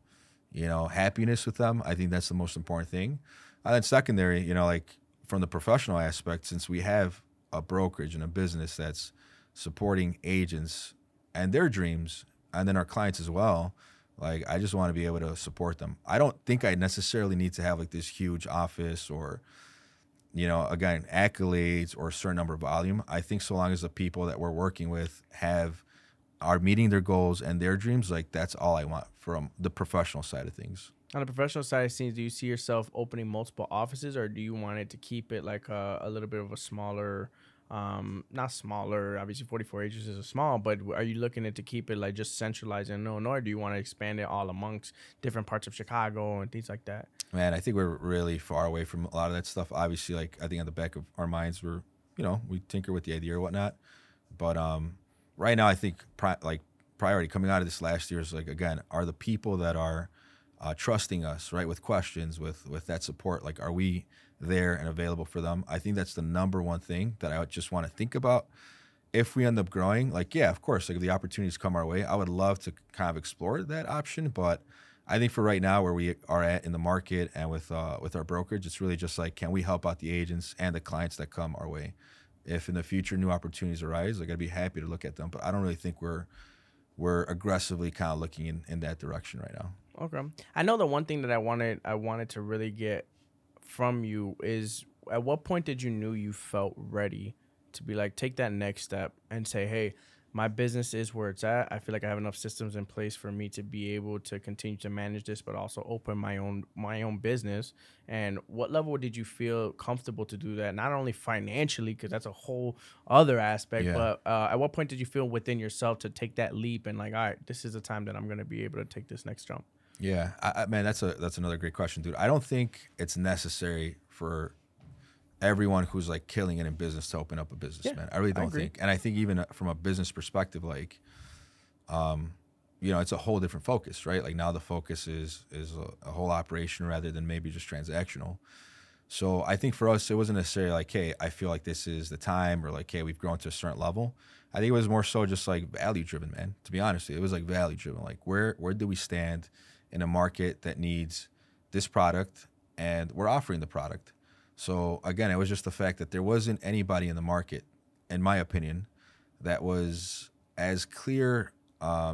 you know, happiness with them. I think that's the most important thing. And then secondary, you know, like from the professional aspect, since we have a brokerage and a business that's supporting agents and their dreams, and then our clients as well, like, I just want to be able to support them. I don't think I necessarily need to have like this huge office or, you know, again, accolades or a certain number of volume. I think so long as the people that we're working with are meeting their goals and their dreams, like, that's all I want from the professional side of things. On the professional side of things, do you see yourself opening multiple offices, or do you want it to keep it like a little bit of a smaller, not smaller, obviously 44 acres is a small, but are you looking at to keep it like just centralized in Illinois, or do you want to expand it all amongst different parts of Chicago and things like that? Man, I think we're really far away from a lot of that stuff. Obviously, like, I think on the back of our minds, we're, you know, we tinker with the idea or whatnot. But right now, I think priority coming out of this last year is like, again, are the people that are trusting us, right, with questions, with that support, like, are we there and available for them? I think that's the number one thing that I would just want to think about. If we end up growing, like, yeah, of course, like, if the opportunities come our way, I would love to kind of explore that option. But I think for right now, where we are at in the market and with our brokerage, it's really just like, can we help out the agents and the clients that come our way? If in the future new opportunities arise, like, I'd be happy to look at them. But I don't really think we're aggressively kind of looking in that direction right now. Okay. I know the one thing that I wanted to really get from you is, at what point did you knew you felt ready to be like, take that next step and say, hey, my business is where it's at. I feel like I have enough systems in place for me to be able to continue to manage this, but also open my own business. And what level did you feel comfortable to do that? Not only financially, because that's a whole other aspect, but at what point did you feel within yourself to take that leap and like, all right, this is the time that I'm going to be able to take this next jump? Yeah, man, that's another great question, dude. I don't think it's necessary for everyone who's like killing it in business to open up a business, man. I really don't think. And I think even from a business perspective, like, you know, it's a whole different focus, right? Like, now the focus is a whole operation rather than maybe just transactional. So I think for us, it wasn't necessarily like, hey, I feel like this is the time, or like, hey, we've grown to a certain level. I think it was more so just like value driven, man. To be honest, it was like value driven. Like, where do we stand in a market that needs this product, and we're offering the product. So again, it was just the fact that there wasn't anybody in the market, in my opinion, that was as clear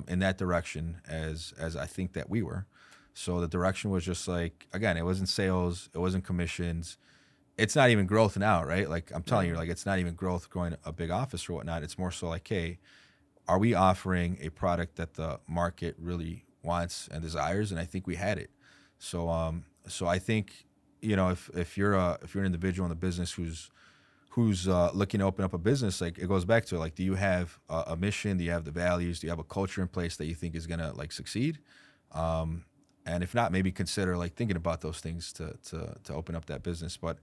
in that direction as I think that we were. So the direction was just like, again, it wasn't sales, it wasn't commissions. It's not even growth now, right? Like, I'm telling you, like, it's not even growth growing a big office or whatnot. It's more so like, hey, are we offering a product that the market really wants and desires? And I think we had it. So so I think, you know, if you're an individual in the business who's looking to open up a business, like, it goes back to like, do you have a mission? Do you have the values? Do you have a culture in place that you think is gonna like succeed? And if not, maybe consider like thinking about those things to open up that business. But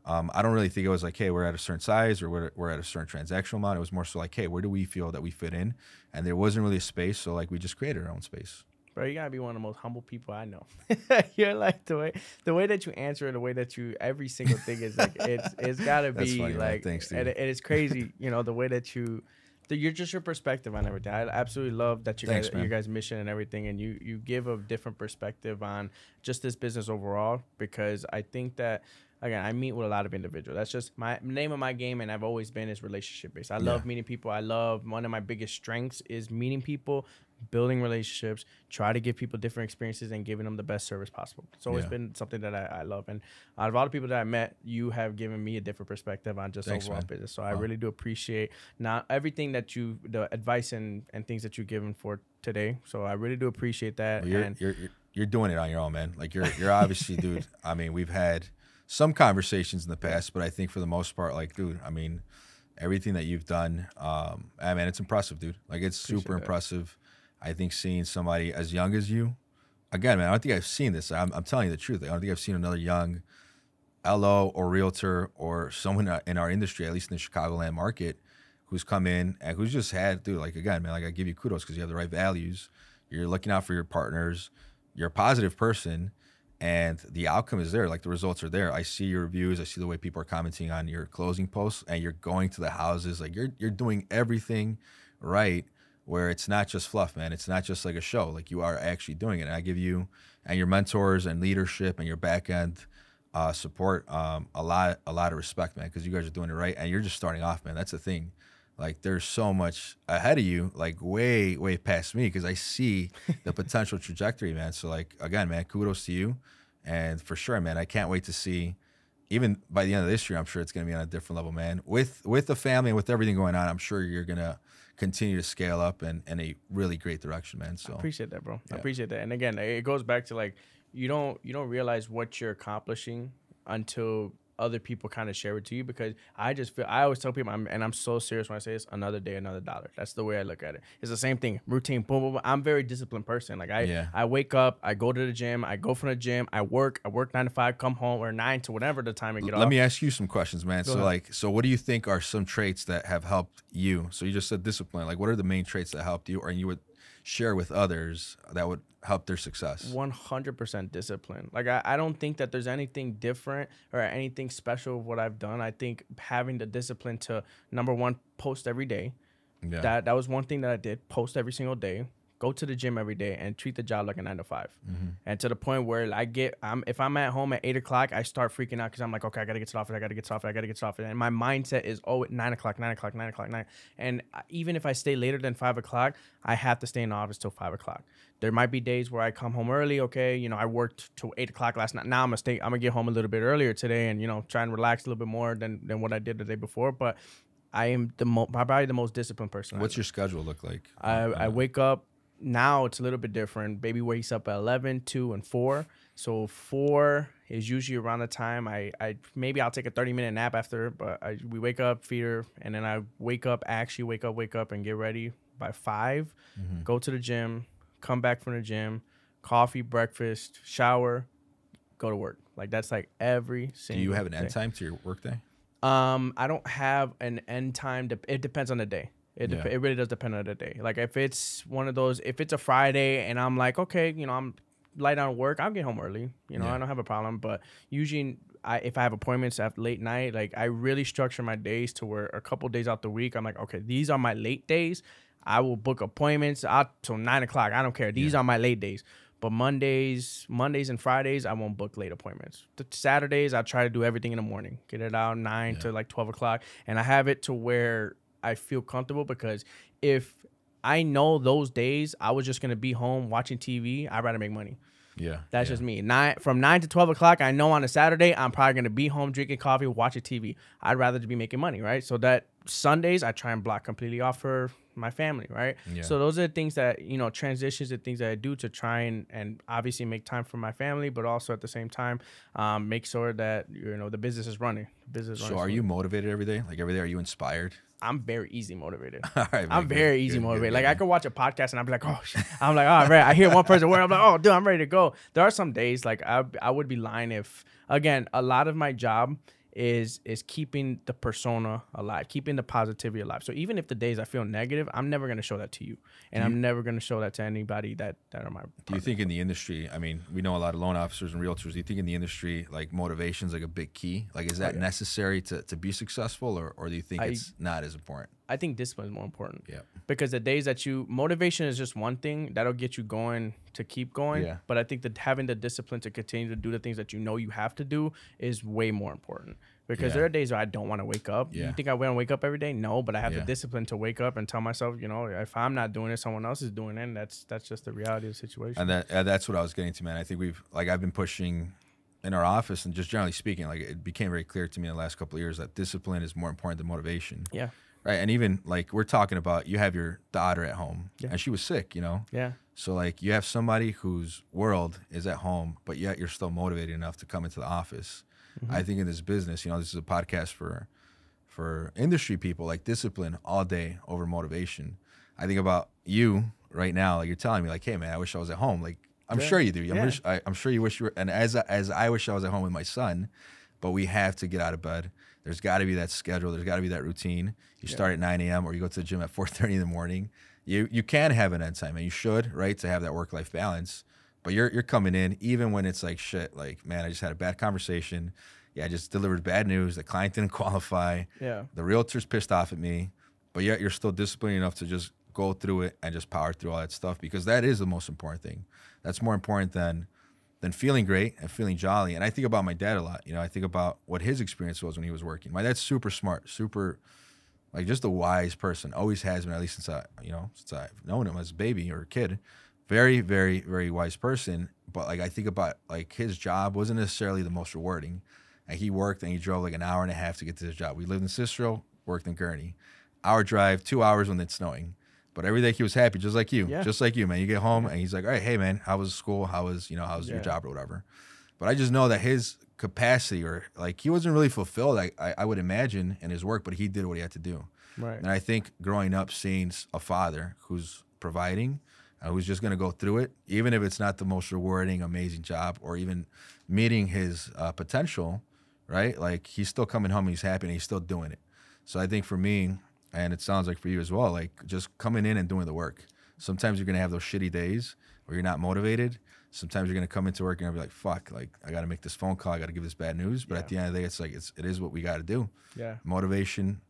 I don't really think it was like, hey, we're at a certain size or we're at a certain transactional amount. It was more so like, hey, where do we feel that we fit in? And there wasn't really a space, so like, we just created our own space. Bro, you gotta be one of the most humble people I know. You're like, the way that you answer it, the way that you, every single thing is like, it's gotta be, funny, like, thanks, dude. And it's crazy, you know, the way that you You're just your perspective on everything. I absolutely love that Thanks, man. your guys' mission and everything, and you give a different perspective on just this business overall. Because I think that, again, I meet with a lot of individuals. That's just my name of my game, and I've always been is relationship based. I love meeting people. I love one of my biggest strengths is meeting people, building relationships, try to give people different experiences and giving them the best service possible. It's always been something that I love. And out of all the people that I met, you have given me a different perspective on just overall business. So I really do appreciate not everything that the advice and things that you've given for today. So I really do appreciate that. Well, you're doing it on your own, man. Like you're obviously, dude. I mean, we've had some conversations in the past, but I think for the most part, like, dude, I mean, everything that you've done, I mean, it's impressive, dude. Like, it's super impressive. I think seeing somebody as young as you, again, man, I don't think I've seen this. I'm telling you the truth. I don't think I've seen another young LO or realtor or someone in our industry, at least in the Chicagoland market, who's come in and who's just had, dude, like, again, man, like, I give you kudos because you have the right values. You're looking out for your partners. You're a positive person. And the outcome is there. Like, the results are there. I see your reviews. I see the way people are commenting on your closing posts, and you're going to the houses. Like, you're doing everything right, where it's not just fluff, man. It's not just like a show. Like, you are actually doing it. And I give you and your mentors and leadership and your back end support a lot of respect, man, because you guys are doing it right. And you're just starting off, man. That's the thing. Like, there's so much ahead of you, like way past me, because I see the potential trajectory, man. So, like, again, man, kudos to you. And for sure, man, I can't wait to see, even by the end of this year, I'm sure it's going to be on a different level, man. With the family and with everything going on, I'm sure you're going to continue to scale up in a really great direction, man. So I appreciate that, bro. I appreciate that. And again, it goes back to, like, you don't realize what you're accomplishing until other people kind of share it to you, because I always tell people, I'm so serious when I say it's another day, another dollar. That's the way I look at it. It's the same thing, routine, boom, boom, boom. I'm a very disciplined person. Like, I wake up, I go to the gym, I go from the gym, I work 9 to 5, come home, or 9 to whatever the time I get off. Let me ask you some questions, man. Go so ahead. so what do you think are some traits that have helped you? So you just said discipline. Like, what are the main traits that helped you, or you would share with others that would help their success? 100% discipline. Like, I don't think that there's anything different or anything special of what I've done. I think having the discipline to, number one, post every day. Yeah. That was one thing that I did. Post every single day. Go to the gym every day and treat the job like a 9 to 5. And to the point where if I'm at home at 8 o'clock, I start freaking out because I'm like, okay, I got to get to the office. I got to get to the office. I got to get to the office. And my mindset is, oh, 9 o'clock, 9 o'clock, 9 o'clock, 9. And even if I stay later than 5 o'clock, I have to stay in the office till 5 o'clock. There might be days where I come home early. Okay, I worked till 8 o'clock last night. Now I'm gonna get home a little bit earlier today and try and relax a little bit more than what I did the day before. But I am probably the most disciplined person. What's your schedule look like? I wake up. Now it's a little bit different. Baby wakes up at 11, 2, and 4. So 4 is usually around the time maybe I'll take a 30-minute nap after, but we wake up, feed her, and then I wake up and get ready by 5, go to the gym, come back from the gym, coffee, breakfast, shower, go to work. Like, that's like every single day. Do you have an end time to your workday? I don't have an end time. It depends on the day. It really does depend on the day. Like, if it's one of those, if it's a Friday and I'm like, okay, I'm light on work, I'll get home early. I don't have a problem. But usually, if I have appointments at late night, like, I really structure my days to where a couple days out the week, I'm like, okay, these are my late days. I will book appointments out till 9 o'clock. I don't care. These are my late days. But Mondays and Fridays, I won't book late appointments. The Saturdays, I try to do everything in the morning. Get it out 9 to like 12 o'clock. And I have it to where I feel comfortable, because if I know those days I was just going to be home watching TV, I'd rather make money. Yeah. That's just me. From 9 to 12 o'clock, I know on a Saturday, I'm probably going to be home drinking coffee, watching TV. I'd rather be making money, right? So that Sundays, I try and block completely off for my family, right? Yeah. So those are the things that, transitions and things that I do to try and obviously make time for my family, but also at the same time, make sure that, the business is running. So are you motivated every day? Like, every day, are you inspired? I'm very easy motivated. All right, I'm very easy motivated. Like, I could watch a podcast and I'm like, oh, shit. I'm like, oh, right. I hear one person where I'm like, oh, dude, I'm ready to go. There are some days, like, I would be lying if, again, a lot of my job is keeping the persona alive, keeping the positivity alive. So even if the days I feel negative, I'm never going to show that to you. And I'm never going to show that to anybody that are my partner. Do you think in the industry, I mean, we know a lot of loan officers and realtors, do you think in the industry, like, motivation is like a big key? Like, is that necessary to be successful, or do you think it's not as important? I think discipline is more important. Yeah. Because the days that motivation is just one thing that'll get you going to keep going. Yeah. But I think that having the discipline to continue to do the things that you know you have to do is way more important. Because there are days where I don't want to wake up. You think I want to wake up every day? No, but I have the discipline to wake up and tell myself, you know, if I'm not doing it, someone else is doing it. And that's just the reality of the situation. And that's what I was getting to, man. I think I've been pushing in our office, and just generally speaking, like, it became very clear to me in the last couple of years that discipline is more important than motivation. Yeah. Right. And even like we're talking about, you have your daughter at home and she was sick, you know? Yeah. So like you have somebody whose world is at home, but yet you're still motivated enough to come into the office. I think in this business, you know, this is a podcast for industry people, like discipline all day over motivation. I think about you right now, like you're telling me like, hey man, I wish I was at home. Like I'm sure you do. I'm sure you wish you were. And as I wish I was at home with my son, but we have to get out of bed. There's got to be that schedule. There's got to be that routine. You start at 9 a.m. or you go to the gym at 4:30 in the morning. You can have an end time, and you should, right, to have that work-life balance. But you're coming in even when it's like shit. Like, man, I just had a bad conversation. Yeah, I just delivered bad news. The client didn't qualify. Yeah. The realtor's pissed off at me. But yet you're still disciplined enough to just go through it and just power through all that stuff, because that is the most important thing. That's more important than feeling great and feeling jolly. And I think about my dad a lot. You know, I think about what his experience was when he was working. My dad's super smart, super, like, just a wise person. Always has been, at least since I've known him as a baby or a kid. Very, very, very wise person. But like I think about like his job wasn't necessarily the most rewarding. And he worked and he drove like an hour and a half to get to his job. We lived in Cicero, worked in Gurney. Hour drive, 2 hours when it's snowing. But every day he was happy, just like you. Just like you, man. You get home and he's like, all right, hey, man, how was school? How was your job or whatever? But I just know that his capacity, or like he wasn't really fulfilled, I would imagine, in his work, but he did what he had to do. Right. And I think growing up seeing a father who's providing, who's just going to go through it, even if it's not the most rewarding, amazing job, or even meeting his potential, right? Like he's still coming home and he's happy and he's still doing it. So I think for me, and it sounds like for you as well, like just coming in and doing the work. Sometimes you're going to have those shitty days where you're not motivated. Sometimes you're going to come into work and be like, fuck, like I got to make this phone call. I got to give this bad news. But at the end of the day, it's like, it is what we got to do. Yeah. Motivation,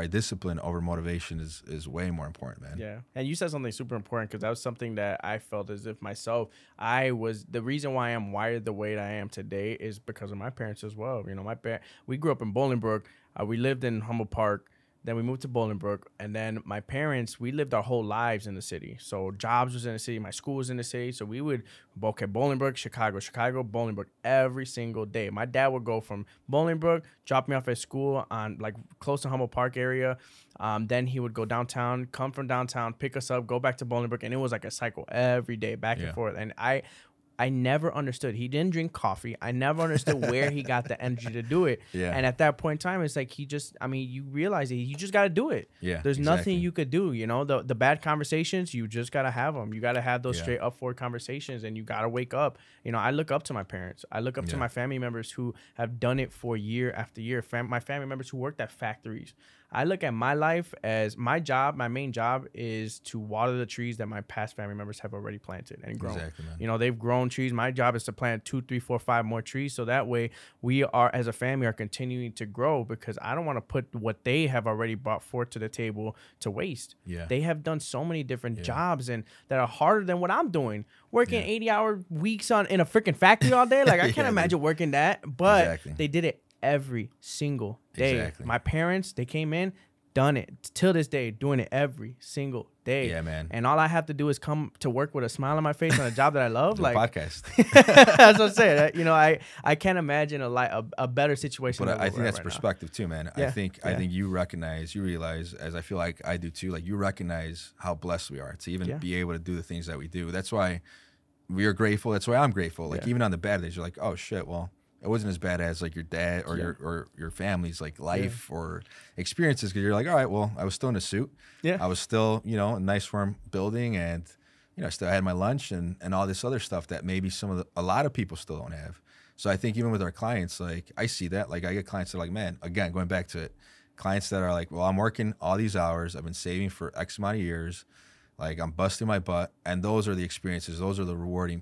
discipline over motivation is way more important, man. Yeah. And you said something super important, because that was something that I felt as if myself, the reason why I'm wired the way that I am today is because of my parents as well. You know, we grew up in Bolingbrook. We lived in Humboldt Park. Then we moved to Bolingbrook, and then my parents, we lived our whole lives in the city. So jobs was in the city, my school was in the city. So we would Bolingbrook, Chicago, Bolingbrook every single day. My dad would go from Bolingbrook, drop me off at school on like close to Humboldt Park area. Then he would go downtown, come from downtown, pick us up, go back to Bolingbrook, and it was like a cycle every day, back and forth. And I never understood. He didn't drink coffee. I never understood where he got the energy to do it. Yeah. And at that point in time, it's like you realize it. You just got to do it. Yeah. There's nothing you could do. You know, the bad conversations, you just got to have them. You got to have those straight up forward conversations, and you got to wake up. You know, I look up to my parents. I look up to my family members who have done it for year after year. My family members who worked at factories. I look at my life as my job. My main job is to water the trees that my past family members have already planted and grown. Exactly, man. You know, they've grown trees. My job is to plant 2, 3, 4, 5 more trees. So that way we are, as a family, are continuing to grow, because I don't want to put what they have already brought forth to the table to waste. Yeah. They have done so many different jobs and that are harder than what I'm doing. Working 80-hour weeks in a freaking factory all day. Like I can't imagine working that, but they did it every single day. Exactly. My parents, they came in, done it till this day, doing it every single day. Yeah, man. And all I have to do is come to work with a smile on my face on a job that I love. Like podcast. That's what I'm saying. You know, I can't imagine a better situation. But I think that's perspective too, man. Yeah. I think you realize, as I feel like I do too, like you recognize how blessed we are to even be able to do the things that we do. That's why we are grateful. That's why I'm grateful. Like even on the bad days, you're like, oh shit, well, it wasn't as bad as like your dad or your family's like life or experiences, because you're like, all right, well, I was still in a suit. Yeah. I was still, you know, a nice warm building, and you know, I still had my lunch and all this other stuff that maybe a lot of people still don't have. So I think even with our clients, like I see that, like I get clients that are like, man, again, going back to it, clients that are like, well, I'm working all these hours, I've been saving for X amount of years, like I'm busting my butt, and those are the experiences, those are the rewarding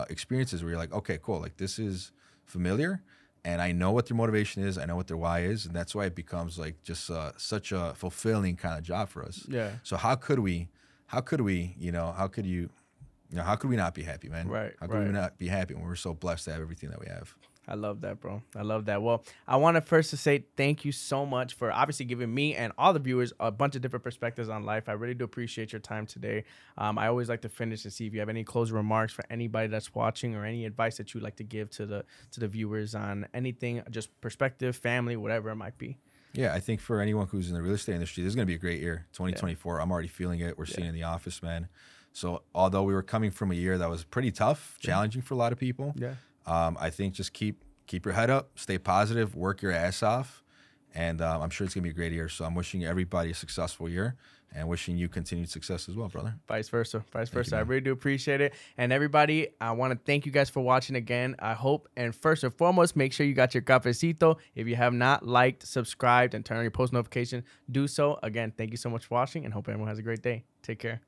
experiences where you're like, okay, cool, like this is familiar, and I know what their motivation is. I know what their why is, and that's why it becomes like just such a fulfilling kind of job for us. Yeah. So how could we, you know, how could you know, how could we not be happy, man? Right, How could we not be happy when we're so blessed to have everything that we have? I love that, bro. I love that. Well, I want to first to say thank you so much for obviously giving me and all the viewers a bunch of different perspectives on life. I really do appreciate your time today. I always like to finish and see if you have any closing remarks for anybody that's watching or any advice that you'd like to give to the viewers on anything, just perspective, family, whatever it might be. Yeah, I think for anyone who's in the real estate industry, this is going to be a great year. 2024, I'm already feeling it. We're seeing it in the office, man. So although we were coming from a year that was pretty tough, challenging for a lot of people, I think just keep your head up, stay positive, work your ass off, and I'm sure it's going to be a great year. So I'm wishing everybody a successful year and wishing you continued success as well, brother. Vice versa. I really do appreciate it. And everybody, I want to thank you guys for watching again. I hope, and first and foremost, make sure you got your cafecito. If you have not liked, subscribed, and turned on your post notification, do so. Again, thank you so much for watching, and hope everyone has a great day. Take care.